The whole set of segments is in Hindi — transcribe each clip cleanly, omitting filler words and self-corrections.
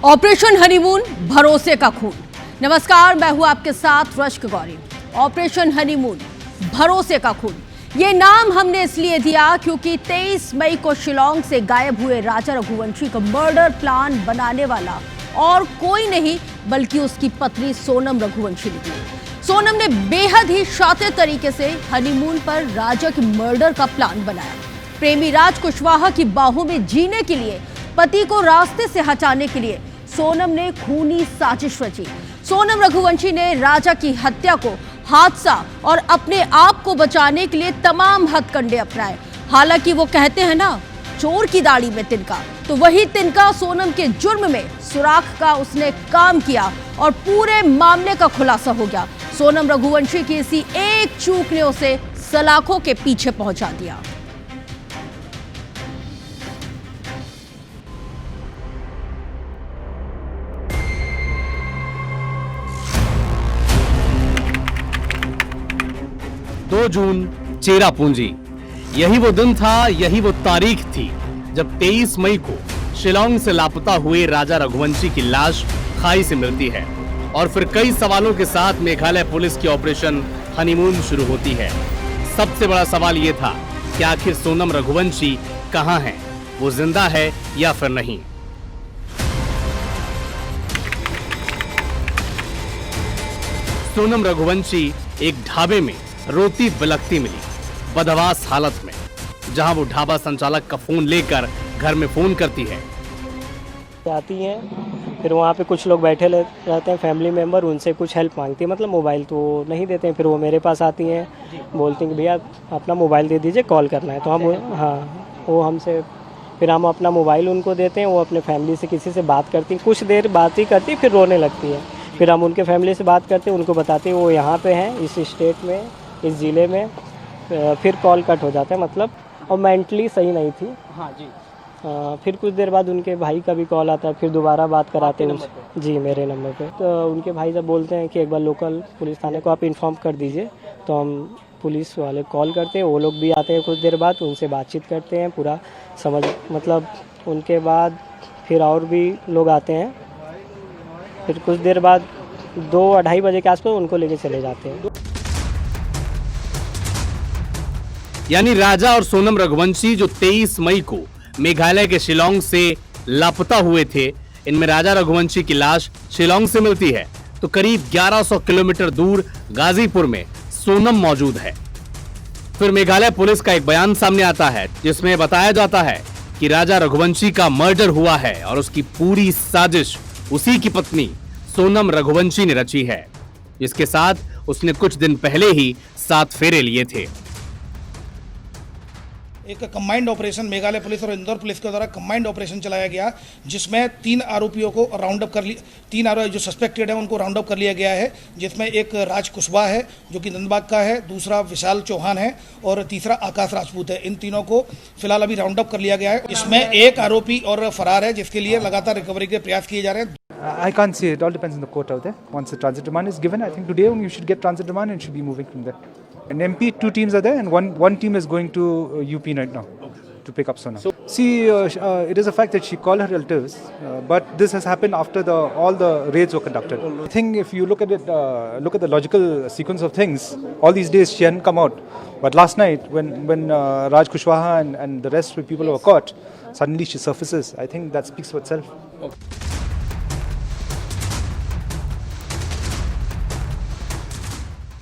ऑपरेशन हनीमून भरोसे का खून। नमस्कार, मैं हूं आपके साथ रश्क गौरी। ऑपरेशन हनीमून भरोसे का खून, ये नाम हमने इसलिए दिया क्योंकि 23 मई को शिलांग से गायब हुए राजा रघुवंशी का मर्डर प्लान बनाने वाला और कोई नहीं बल्कि उसकी पत्नी सोनम रघुवंशी निकली। सोनम ने बेहद ही शातिर तरीके से हनीमून पर राजा की मर्डर का प्लान बनाया। प्रेमी राज कुशवाहा की बाहों में जीने के लिए, पति को रास्ते से हटाने के लिए सोनम ने खूनी साजिश रची। सोनम रघुवंशी ने राजा की हत्या को हादसा और अपने आप को बचाने के लिए तमाम हथकंडे अपनाए। हालांकि वो कहते हैं ना, चोर की दाढ़ी में तिनका, तो वही तिनका सोनम के जुर्म में सुराख का उसने काम किया और पूरे मामले का खुलासा हो गया। सोनम रघुवंशी की इसी एक चूक ने उसे सलाखों के पीछे पहुंचा दिया। दो जून चेरापूंजी, यही वो दिन था, यही वो तारीख थी जब 23 मई को शिलांग से लापता हुए राजा रघुवंशी की लाश खाई से मिलती है और फिर कई सवालों के साथ मेघालय पुलिस की ऑपरेशन हनीमून शुरू होती है। सबसे बड़ा सवाल ये था कि आखिर सोनम रघुवंशी कहां है, वो जिंदा है या फिर नहीं। सोनम रघुवंशी एक ढाबे में रोती बिलखती मिली, बदहवास हालत में, जहां वो ढाबा संचालक का फोन लेकर घर में फोन करती है। आती हैं, फिर वहाँ पे कुछ लोग बैठे रहते हैं फैमिली मेम्बर, उनसे कुछ हेल्प मांगती है, मतलब मोबाइल तो नहीं देते हैं। फिर वो मेरे पास आती हैं, बोलती हैं कि भैया अपना मोबाइल दे दीजिए, कॉल करना है। तो हम वो हमसे, फिर हम अपना मोबाइल उनको देते हैं। वो अपने फैमिली से किसी से बात करती, कुछ देर बात ही करती, फिर रोने लगती है। फिर हम उनके फैमिली से बात करते हैं, उनको बताते हैं वो यहाँ पे हैं, इस स्टेट में, इस ज़िले में। फिर कॉल कट हो जाता है, मतलब और मेंटली सही नहीं थी। हाँ जी। फिर कुछ देर बाद उनके भाई का भी कॉल आता है, फिर दोबारा बात कराते हैं जी, मेरे नंबर पे। तो उनके भाई जब बोलते हैं कि एक बार लोकल पुलिस थाने को आप इन्फॉर्म कर दीजिए, तो हम पुलिस वाले कॉल करते हैं। वो लोग भी आते हैं कुछ देर बाद, उनसे बातचीत करते हैं, पूरा समझ, मतलब उनके बाद फिर और भी लोग आते हैं। फिर कुछ देर बाद 2-2:30 बजे के आसपास उनको लेके चले जाते हैं। यानी राजा और सोनम रघुवंशी जो 23 मई को मेघालय के शिलांग से लापता हुए थे, इनमें राजा रघुवंशी की लाश शिलांग से मिलती है तो करीब 1100 किलोमीटर दूर गाजीपुर में सोनम मौजूद है। फिर मेघालय पुलिस का एक बयान सामने आता है जिसमें बताया जाता है कि राजा रघुवंशी का मर्डर हुआ है और उसकी पूरी साजिश उसी की पत्नी सोनम रघुवंशी ने रची है, जिसके साथ उसने कुछ दिन पहले ही 7 फेरे लिए थे। एक कंबाइंड ऑपरेशन मेघालय पुलिस और इंदौर पुलिस के द्वारा कंबाइंड ऑपरेशन चलाया गया, जिसमें 3 आरोपियों को राउंड अप कर लिया। 3 आरोपी जो सस्पेक्टेड है उनको राउंड अप कर लिया गया है, जिसमें एक राज कुशवाहा है जो कि नंदबाग का है, दूसरा विशाल चौहान है और तीसरा आकाश राजपूत है। इन तीनों को फिलहाल अभी राउंड अप कर लिया गया है। इसमें एक आरोपी और फरार है, जिसके लिए लगातार रिकवरी के प्रयास किए जा रहे हैं। I can't say. It all depends on the court out there. Once the transit remand is given, I think today only you should get transit remand and should be moving from there. In MP, 2 teams are there and one team is going to UP right now to pick up Sona. See, it is a fact that she called her relatives, but this has happened after all the raids were conducted. I think if you look at it, look at the logical sequence of things, all these days she hadn't come out. But last night, when Raj Kushwaha and the rest of the people were caught, suddenly she surfaces. I think that speaks for itself.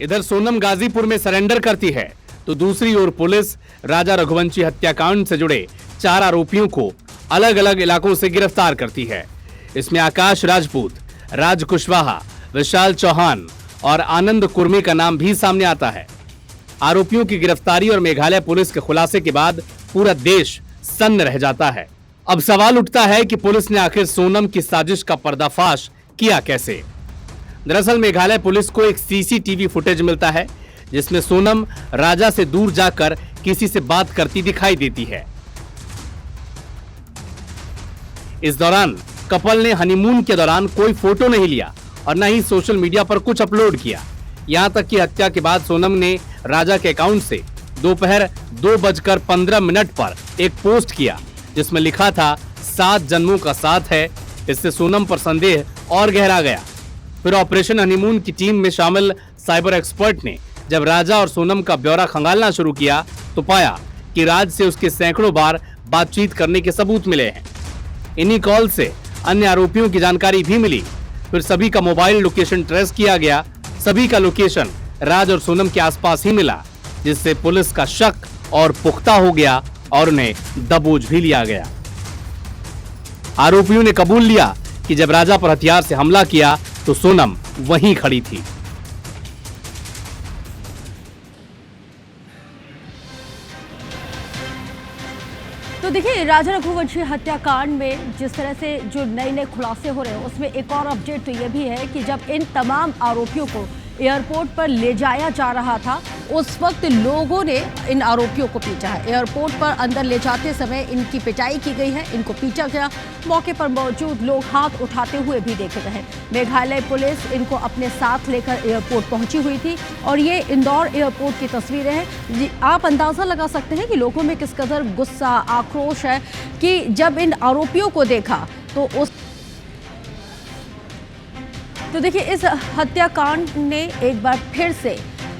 इधर सोनम गाजीपुर में सरेंडर करती है तो दूसरी ओर पुलिस राजा रघुवंशी हत्याकांड से जुड़े 4 आरोपियों को अलग अलग इलाकों से गिरफ्तार करती है। इसमें आकाश राजपूत, राज कुशवाहा, विशाल चौहान और आनंद कुर्मी का नाम भी सामने आता है। आरोपियों की गिरफ्तारी और मेघालय पुलिस के खुलासे के बाद पूरा देश सन्न रह जाता है। अब सवाल उठता है कि पुलिस ने आखिर सोनम की साजिश का पर्दाफाश किया कैसे। दरअसल मेघालय पुलिस को एक सीसीटीवी फुटेज मिलता है जिसमें सोनम राजा से दूर जाकर किसी से बात करती दिखाई देती है। इस दौरान कपल ने हनीमून के दौरान कोई फोटो नहीं लिया और न ही सोशल मीडिया पर कुछ अपलोड किया। यहां तक कि हत्या के बाद सोनम ने राजा के अकाउंट से दोपहर 2:15 पर एक पोस्ट किया जिसमें लिखा था 7 जन्मों का साथ है, इससे सोनम पर संदेह और गहरा गया। फिर ऑपरेशन हनीमून की टीम में शामिल साइबर एक्सपर्ट ने जब राजा और सोनम का ब्यौरा खंगालना शुरू किया तो पाया कि राज से उसके सैकड़ों बार बातचीत करने के सबूत मिले हैं। इन्हीं कॉल से अन्य आरोपियों की जानकारी भी मिली। फिर सभी का मोबाइल लोकेशन ट्रेस किया गया। सभी का लोकेशन राज और सोनम के आसपास ही मिला, जिससे पुलिस का शक और पुख्ता हो गया और उन्हें दबोच भी लिया गया। आरोपियों ने कबूल लिया कि जब राजा पर हथियार से हमला किया तो सोनम वहीं खड़ी थी। तो देखिए, राजा रघुवंशी हत्याकांड में जिस तरह से जो नए नए खुलासे हो रहे हैं उसमें एक और अपडेट तो ये भी है कि जब इन तमाम आरोपियों को एयरपोर्ट पर ले जाया जा रहा था उस वक्त लोगों ने इन आरोपियों को पीटा है। एयरपोर्ट पर अंदर ले जाते समय इनकी पिटाई की गई है, इनको पीटा गया। मौके पर मौजूद लोग हाथ उठाते हुए भी देखे गए। मेघालय पुलिस इनको अपने साथ लेकर एयरपोर्ट पहुंची हुई थी और ये इंदौर एयरपोर्ट की तस्वीरें हैं। आप अंदाजा लगा सकते हैं कि लोगों में किस कदर गुस्सा, आक्रोश है कि जब इन आरोपियों को देखा तो देखिए, इस हत्याकांड ने एक बार फिर से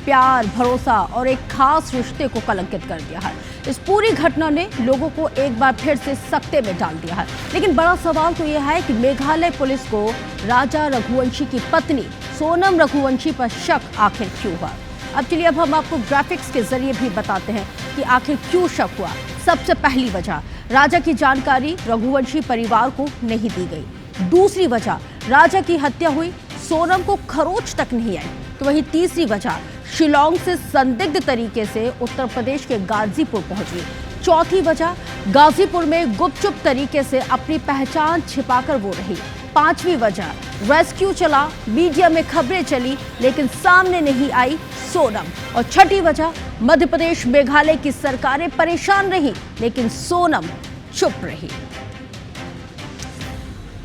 प्यार, भरोसा और एक खास रिश्ते को कलंकित कर दिया है। इस पूरी घटना ने लोगों को एक बार फिर से सकते में डाल दिया है। लेकिन बड़ा सवाल तो यह है कि मेघालय पुलिस को राजा रघुवंशी की पत्नी सोनम रघुवंशी पर शक आखिर क्यों हुआ। अब चलिए, अब हम आपको ग्राफिक्स के जरिए भी बताते हैं कि आखिर क्यों शक हुआ। सबसे पहली वजह, राजा की जानकारी रघुवंशी परिवार को नहीं दी गई। दूसरी वजह, राजा की हत्या हुई, सोनम को खरोच तक नहीं आई। तो वही तीसरी वजह, शिलांग से संदिग्ध तरीके से उत्तर प्रदेश के गाजीपुर पहुंची। चौथी वजह, गाजीपुर में गुपचुप तरीके से अपनी पहचान छिपाकर वो रही। पांचवी वजह, रेस्क्यू चला, मीडिया में खबरें चली लेकिन सामने नहीं आई सोनम। और छठी वजह, मध्य प्रदेश मेघालय की सरकारें परेशान रही लेकिन सोनम चुप रही।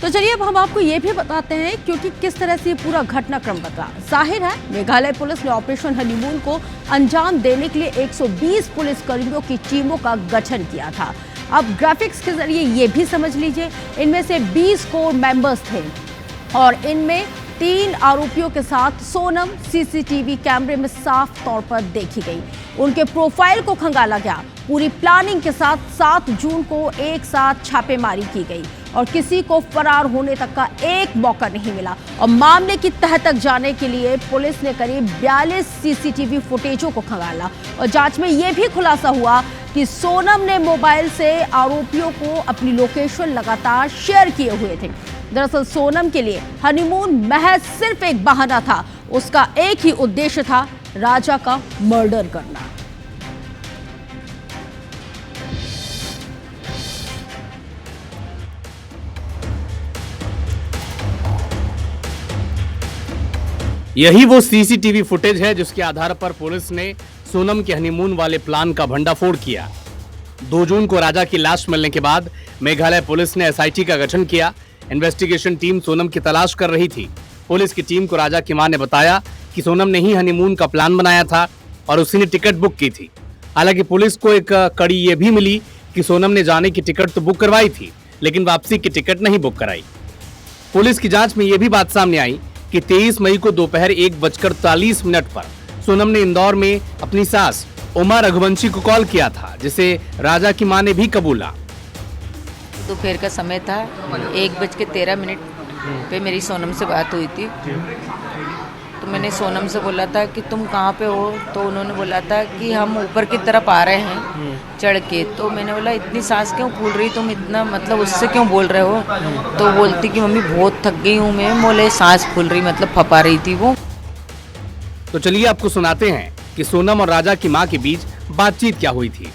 तो चलिए, अब हम आपको ये भी बताते हैं क्योंकि किस तरह से पूरा घटनाक्रम बता। जाहिर है, मेघालय पुलिस ने ऑपरेशन हनीमून को अंजाम देने के लिए 120 पुलिसकर्मियों की टीमों का गठन किया था। अब ग्राफिक्स के जरिए ये भी समझ लीजिए, इनमें से 20 कोर मेंबर्स थे और इनमें 3 आरोपियों के साथ सोनम सीसीटीवी कैमरे में साफ तौर पर देखी गई। उनके प्रोफाइल को खंगाला गया। पूरी प्लानिंग के साथ 7 जून को एक साथ छापेमारी की गई और किसी को फरार होने तक का एक मौका नहीं मिला। और मामले की तह तक जाने के लिए पुलिस ने करीब 42 सीसीटीवी फुटेजों को खंगाला और जांच में यह भी खुलासा हुआ कि सोनम ने मोबाइल से आरोपियों को अपनी लोकेशन लगातार शेयर किए हुए थे। दरअसल सोनम के लिए हनीमून महज सिर्फ एक बहाना था। उसका एक ही उद्देश्य था, राजा का मर्डर करना। यही वो सीसीटीवी फुटेज है जिसके आधार पर पुलिस ने सोनम के हनीमून वाले प्लान का भंडाफोड़ किया। 2 जून को राजा की लाश मिलने के बाद मेघालय पुलिस ने एसआईटी का गठन किया। इन्वेस्टिगेशन टीम सोनम की तलाश कर रही थी। पुलिस की टीम को राजा की मां ने बताया कि सोनम ने ही हनीमून का प्लान बनाया था और उसी ने टिकट बुक की थी। हालांकि पुलिस को एक कड़ी ये भी मिली कि सोनम ने जाने की टिकट तो बुक करवाई थी लेकिन वापसी की टिकट नहीं बुक कराई। पुलिस की जांच में यह भी बात सामने आई कि 23 मई को दोपहर 1:40 पर सोनम ने इंदौर में अपनी सास उमा रघुवंशी को कॉल किया था, जिसे राजा की मां ने भी कबूला। दोपहर का समय था, 1:13 पे मेरी सोनम से बात हुई थी। तो मैंने सोनम से बोला था कि तुम कहाँ पे हो, तो उन्होंने बोला था कि हम ऊपर की तरफ आ रहे हैं चढ़ के। तो मैंने बोला इतनी सांस क्यों फूल रही, तुम इतना मतलब उससे क्यों बोल रहे हो। तो बोलती कि मम्मी बहुत थक गई हूँ मैं, बोले सांस फूल रही, मतलब फपा रही थी वो। तो चलिए आपको सुनाते हैं कि सोनम और राजा की मां के बीच बातचीत क्या हुई थी।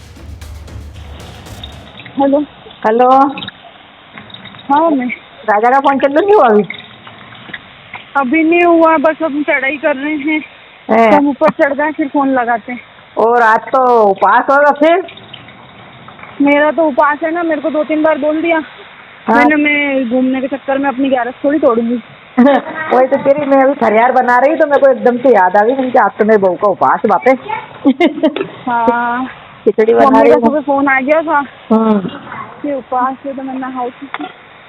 हेलो हेलो, हाँ मैं राजा का फोन चालू नहीं हुआ अभी नहीं हुआ, बस हम चढ़ाई कर रहे हैं। है? हम ऊपर चढ़ गए फिर फोन लगाते हैं। और आज तो उपास होगा फिर? मेरा तो उपास है ना, मेरे को 2-3 बार बोल दिया। हाँ। मैं घूमने के चक्कर में अपनी 11 थोड़ी तोड़ूंगी। वही तो तेरी, मैं अभी खरियार बना रही तो मेरे को एकदम से याद आ गई, मैंने कहा आज तो मेरे बहू का उपास है वापस। हाँ, खिचड़ी बना मम्मी रही का हूँ। सुबह फोन आ गया था हम्म। कि उपास है, तो मैं नहाई थी।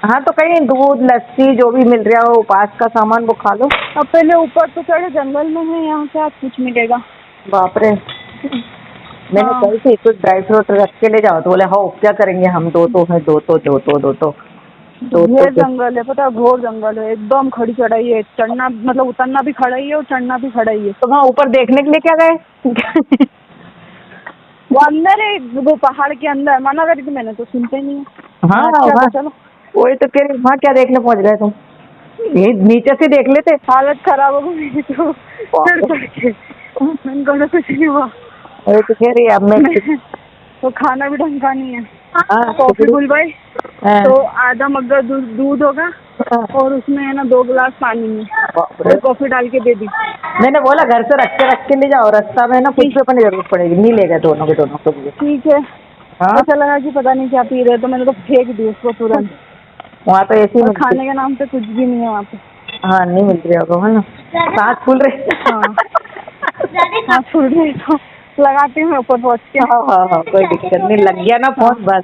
हाँ तो कहीं दूध लस्सी जो भी मिल रहा हो उपास का सामान वो खा लो। अब पहले ऊपर तो चढ़े जंगल में है, यहाँ से आज कुछ मिलेगा। बाप रे, मैंने हाँ। कही थी कुछ ड्राई फ्रूट रख के ले जाओ, तो बोले हाँ क्या करेंगे हम, दो ये जंगल है, पता है, घोर जंगल है, एकदम खड़ी चढ़ाई है, चढ़ना मतलब उतरना भी खड़ा ही है और चढ़ना भी खड़ा ही है। तो वहाँ ऊपर देखने के लिए क्या गए? वो अंदर है, वो पहाड़ के अंदर, मना करी थी मैंने तो सुनते नहीं है। हाँ अच्छा वहाँ, चलो, वही तो कह रही, वहाँ क्या देखने पहुँच गए तुम? ये नीचे से देख लेते। हालत खराब हो गई मेरी तो चढ़ के, मैंने कहा कुछ नहीं हुआ। वही तो कह रही है अब मैं तो खाना भी ढंग का नहीं है। हाँ, कॉफी बुलवाई हाँ। तो आधा मग्गा दूध होगा और उसमें है ना 2 गिलास पानी में और कॉफी डाल के दे दी। मैंने बोला घर से रख के ले जाओ, रास्ता में ना कुछ भी अपनी जरूरत पड़ेगी, नहीं ले गए दोनों को भी। ठीक है। हाँ ऐसा लगा कि पता नहीं क्या पी रहे, तो मैंने तो फेंक दी उसको तुरंत। वहाँ तो ऐसी और खाने के नाम पे कुछ भी नहीं है वहाँ पे। हाँ नहीं मिल रही होगा, है ना, सांस फूल रही। हाँ हाँ फूल रही तो लगाती हूँ ऊपर पहुँच के। हाँ कोई दिक्कत नहीं, लग गया ना फोन बस।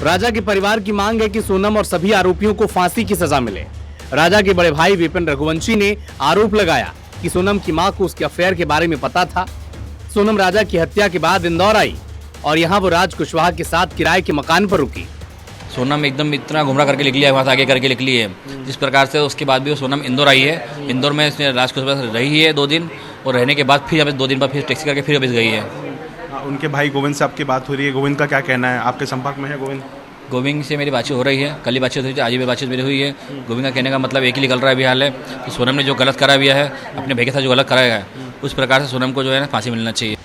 राजा के परिवार की मांग है कि सोनम और सभी आरोपियों को फांसी की सजा मिले। राजा के बड़े भाई विपिन रघुवंशी ने आरोप लगाया कि सोनम की मां को उसके अफेयर के बारे में पता था। सोनम राजा की हत्या के बाद इंदौर आई और यहाँ वो राज कुशवाहा के साथ किराए के मकान पर रुकी। सोनम एकदम इतना गुमराह करके निकली है, वहाँ से आगे करके निकली है जिस प्रकार से। उसके बाद भी वो सोनम इंदौर आई है, इंदौर में इसने राज कुशवाहा से रही है 2 दिन, और रहने के बाद फिर 2 दिन बाद फिर टैक्सी करके फिर वापस गई है। उनके भाई गोविंद से आपकी बात हो रही है, गोविंद का क्या कहना है? आपके संपर्क में है गोविंद? गोविंद से मेरी बातचीत हो रही है, कल ही बातचीत हुई थी, आज भी बातचीत मेरी हुई है। गोविंद का कहने का मतलब एक ही निकल रहा है अभी हाल है कि सोनम ने जो गलत करा हुआ है, अपने भाई के साथ जो गलत कराया है, उस प्रकार से सोनम को जो है ना फांसी मिलना चाहिए।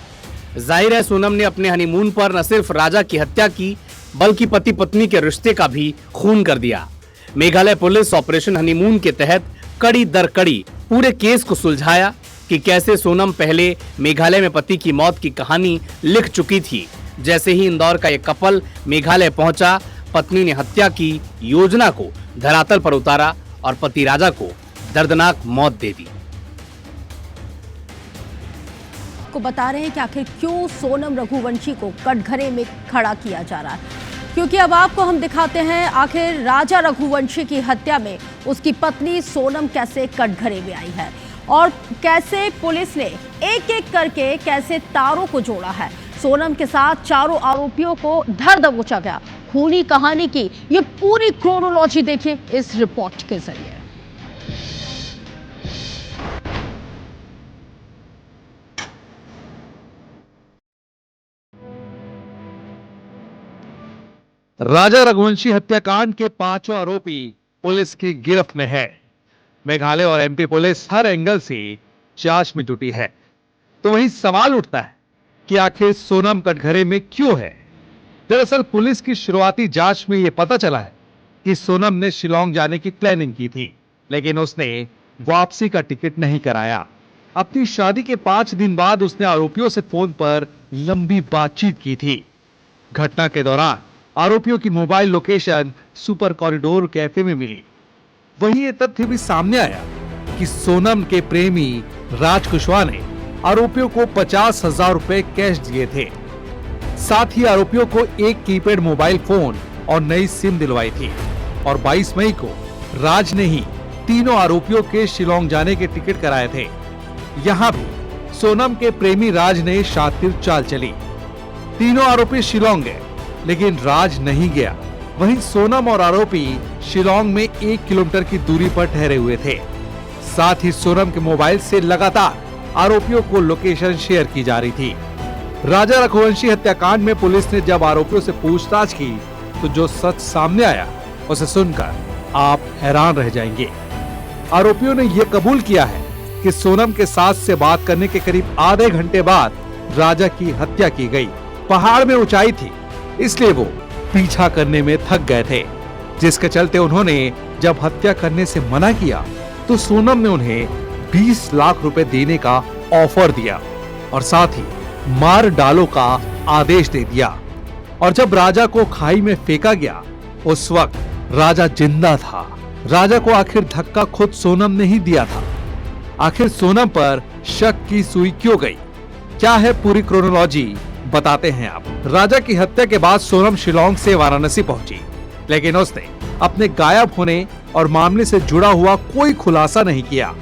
जाहिर है सोनम ने अपने हनीमून पर न सिर्फ राजा की हत्या की बल्कि पति पत्नी के रिश्ते का भी खून कर दिया। मेघालय पुलिस ऑपरेशन हनीमून के तहत कड़ी दर कड़ी पूरे केस को सुलझाया कि कैसे सोनम पहले मेघालय में पति की मौत की कहानी लिख चुकी थी। जैसे ही इंदौर का एक कपल मेघालय पहुंचा, पत्नी ने हत्या की योजना को धरातल पर उतारा और पति राजा को दर्दनाक मौत दे दी। को बता रहे हैं कि आखिर क्यों सोनम रघुवंशी को कटघरे में खड़ा किया जा रहा है, क्योंकि अब आपको हम दिखाते हैं आखिर राजा रघुवंशी की हत्या में उसकी पत्नी सोनम कैसे कटघरे में आई है और कैसे पुलिस ने एक एक करके कैसे तारों को जोड़ा है। सोनम के साथ चारों आरोपियों को धर दबोचा गया। खूनी कहानी की ये पूरी क्रोनोलॉजी देखिए इस रिपोर्ट के जरिए। राजा रघुवंशी हत्याकांड के 5 आरोपी पुलिस की गिरफ्त में है। मेघालय और एमपी पुलिस हर एंगल से जांच में जुटी है। तो वहीं सवाल उठता है कि आखिर सोनम कटघरे में क्यों है। दरअसल पुलिस की शुरुआती जांच में यह पता चला है कि सोनम ने शिलोंग जाने की प्लानिंग की थी, लेकिन उसने वापसी का टिकट नहीं कराया। अपनी शादी के 5 दिन बाद उसने आरोपियों से फोन पर लंबी बातचीत की थी। घटना के दौरान आरोपियों की mobile location super corridor cafe में मिली। वहीं यह तथ्य भी सामने आया कि सोनम के प्रेमी राज कुशवाहा ने आरोपियों को 50,000 रुपए कैश दिए थे। साथ ही आरोपियों को एक कीपैड मोबाइल फोन और नई सिम दिलवाई थी और 22 मई को राज ने ही तीनों आरोपियों के शिलोंग जाने के टिकट कराए थे। यहाँ भी सोनम के प्रेमी राज ने शातिर चाल चली। तीनों आरोपी शिलोंग गए, लेकिन राज नहीं गया। वहीं सोनम और आरोपी शिलोंग में 1 किलोमीटर की दूरी पर ठहरे हुए थे। साथ ही सोनम के मोबाइल से लगातार आरोपियों को लोकेशन शेयर की जा रही थी। राजा रघुवंशी हत्याकांड में पुलिस ने जब आरोपियों से पूछताछ की तो जो सच सामने आया उसे सुनकर आप हैरान रह जाएंगे। आरोपियों ने यह कबूल किया है कि सोनम के साथ से बात करने के करीब आधे घंटे बाद राजा की हत्या की गई। पहाड़ में ऊंचाई थी, इसलिए वो पीछा करने में थक गए थे, जिसके चलते उन्होंने जब हत्या करने से मना किया तो सोनम ने उन्हें 20 लाख रुपए देने का ऑफर दिया और साथ ही मार डालो का आदेश दे दिया। और जब राजा को खाई में फेंका गया उस वक्त राजा जिंदा था। राजा को आखिर धक्का खुद सोनम ने ही दिया था। आखिर सोनम पर शक की सुई क्यों गई, क्या है पूरी क्रोनोलॉजी बताते हैं आप। राजा की हत्या के बाद सोनम शिलोंग से वाराणसी पहुंची। लेकिन उसने अपने गायब होने और मामले से जुड़ा हुआ कोई खुलासा नहीं किया।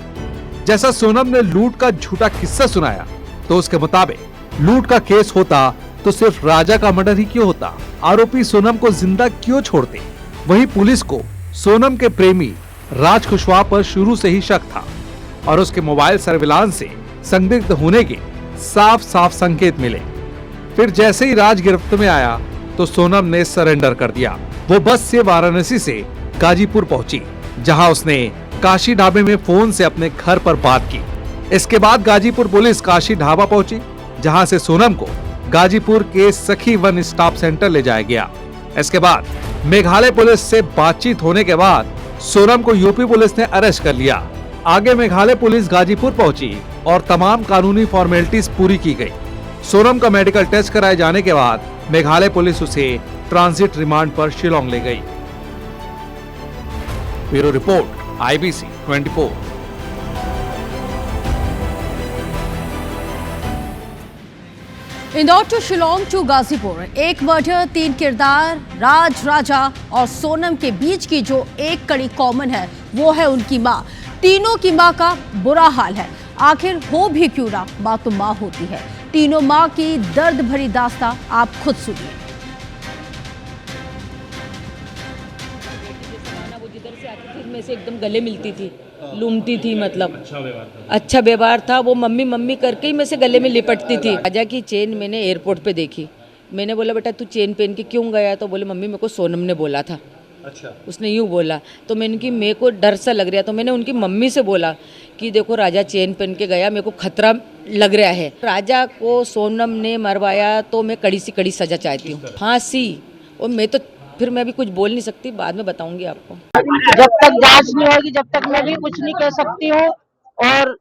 जैसा सोनम ने लूट का झूठा किस्सा सुनाया, तो उसके मुताबिक लूट का केस होता तो सिर्फ राजा का मर्डर ही क्यों होता? आरोपी सोनम को जिंदा क्यों छोड़ते? वहीं पुलिस को सोनम के प्रेमी राज कुशवाहा पर शुरू से ही शक था और उसके मोबाइल सर्विलांस से संदिग्ध होने के साफ साफ संकेत मिले। फिर जैसे ही राज गिरफ्त में आया तो सोनम ने सरेंडर कर दिया। वो बस से वाराणसी से गाजीपुर पहुंची, जहां उसने काशी ढाबे में फोन से अपने घर पर बात की। इसके बाद गाजीपुर पुलिस काशी ढाबा पहुंची, जहां से सोनम को गाजीपुर के सखी वन स्टॉप सेंटर ले जाया गया। इसके बाद मेघालय पुलिस से बातचीत होने के बाद सोनम को यूपी पुलिस ने अरेस्ट कर लिया। आगे मेघालय पुलिस गाजीपुर पहुंची और तमाम कानूनी फॉर्मेलिटीज पूरी की गई। सोनम का मेडिकल टेस्ट कराए जाने के बाद मेघालय पुलिस उसे ट्रांजिट रिमांड पर शिलोंग ले गई। Bureau report, IBC 24। Indore to Shillong to Ghazipur, एक मर्डर, 3 किरदार, राज, राजा और सोनम के बीच की जो एक कड़ी कॉमन है वो है उनकी माँ। तीनों की माँ का बुरा हाल है। आखिर हो भी क्यों ना, माँ तो माँ होती है। तीनों माँ की दर्द भरी दास्तां आप खुद सुनिए। वो जिधर से आती थी मैं से एकदम गले मिलती थी, लूमती थी, मतलब अच्छा व्यवहार था। वो मम्मी मम्मी करके ही मैं से गले में लिपटती थी। राजा की चेन मैंने एयरपोर्ट पे देखी। मैंने बोला बेटा तू चेन पहन के क्यों गया? तो बोले मम्मी मेरे को सोनम ने बोला था। अच्छा, उसने यूँ बोला तो मैंने कि मेरे को डर सा लग रहा, तो मैंने उनकी मम्मी से बोला कि देखो राजा चेन पहन के गया, मेरे को खतरा लग रहा है। राजा को सोनम ने मरवाया तो मैं कड़ी सी कड़ी सजा चाहती हूँ, फांसी। और मैं तो फिर मैं भी कुछ बोल नहीं सकती, बाद में बताऊंगी आपको। जब तक जांच नहीं होगी जब तक मैं भी कुछ नहीं कह सकती हूँ। और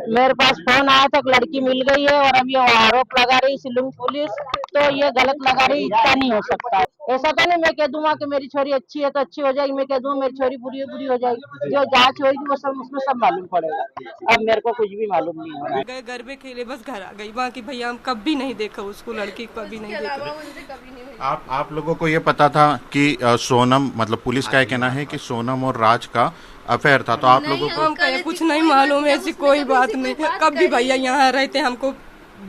मेरे पास फोन आया था, लड़की मिल गई है और अब ये आरोप लगा रही शिलोंग पुलिस, तो ये गलत लगा रही। इतना नहीं हो सकता। ऐसा तो नहीं मैं कह दूंगा कि मेरी छोरी अच्छी है तो अच्छी हो जाएगी, मैं कह दूंगा मेरी छोरी बुरी है बुरी हो जाएगी। जो जांच होगी वो सब उसमें सब मालूम पड़ेगा। अब मेरे को कुछ भी मालूम नहीं हो रहा है। गए घर में खेले, बस घर आ गई। बाकी भैया हम कभी नहीं देखा उसको, लड़की कभी नहीं देखा। आप लोगों को ये पता था कि सोनम, मतलब पुलिस का ये कहना है कि सोनम और राज का अफेयर था, तो आप लोगों को हम कहे कुछ नहीं मालूम, ऐसी कोई बात नहीं। कभी भैया यहाँ रहते हमको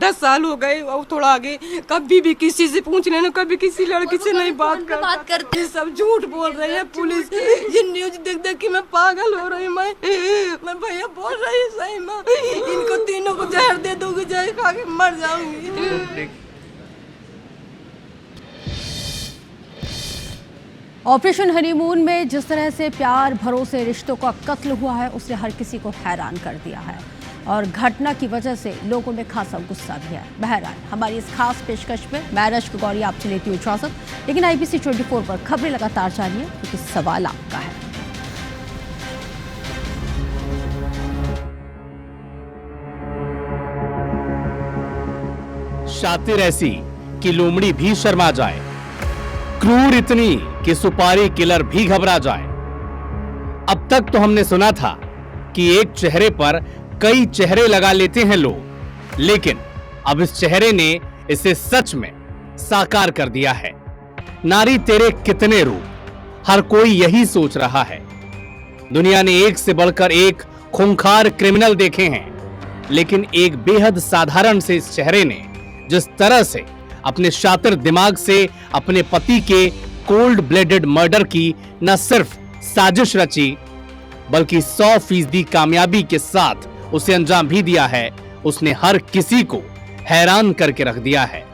10 साल हो गए और थोड़ा आगे, कभी भी किसी से पूछ लेना, कभी किसी लड़की से नहीं बात करते। सब झूठ बोल रहे हैं पुलिस। ये न्यूज देख देख के मैं पागल हो रही हूँ। मैं भैया बोल रही हूँ सही माँ, इनको तीनों को जहर दे दूंगी, जहर खा के मर जाऊंगी। ऑपरेशन हनीमून में जिस तरह से प्यार भरोसे रिश्तों का कत्ल हुआ है, उसने हर किसी को हैरान कर दिया है और घटना की वजह से लोगों में खासा गुस्सा भी है। बहरहाल हमारी इस खास पेशकश में मैं रश्क गौरी आपसे लेती हूँ इजाजत, लेकिन IBC 24 पर खबरें लगातार जानिए क्योंकि सवाल आपका है। शातिर ऐसी कि लोमड़ी भी शर्मा जाए, क्रूर इतनी कि सुपारी किलर भी घबरा जाए। अब तक तो हमने सुना था कि एक चेहरे पर कई चेहरे लगा लेते हैं लोग, लेकिन अब इस चेहरे ने इसे सच में साकार कर दिया है। नारी तेरे कितने रूप, हर कोई यही सोच रहा है। दुनिया ने एक से बढ़कर एक खूंखार क्रिमिनल देखे हैं, लेकिन एक बेहद साधारण से इस चेहरे ने जिस तरह से अपने शातिर दिमाग से अपने पति के कोल्ड ब्लेडेड मर्डर की न सिर्फ साजिश रची, बल्कि 100% कामयाबी के साथ उसे अंजाम भी दिया है, उसने हर किसी को हैरान करके रख दिया है।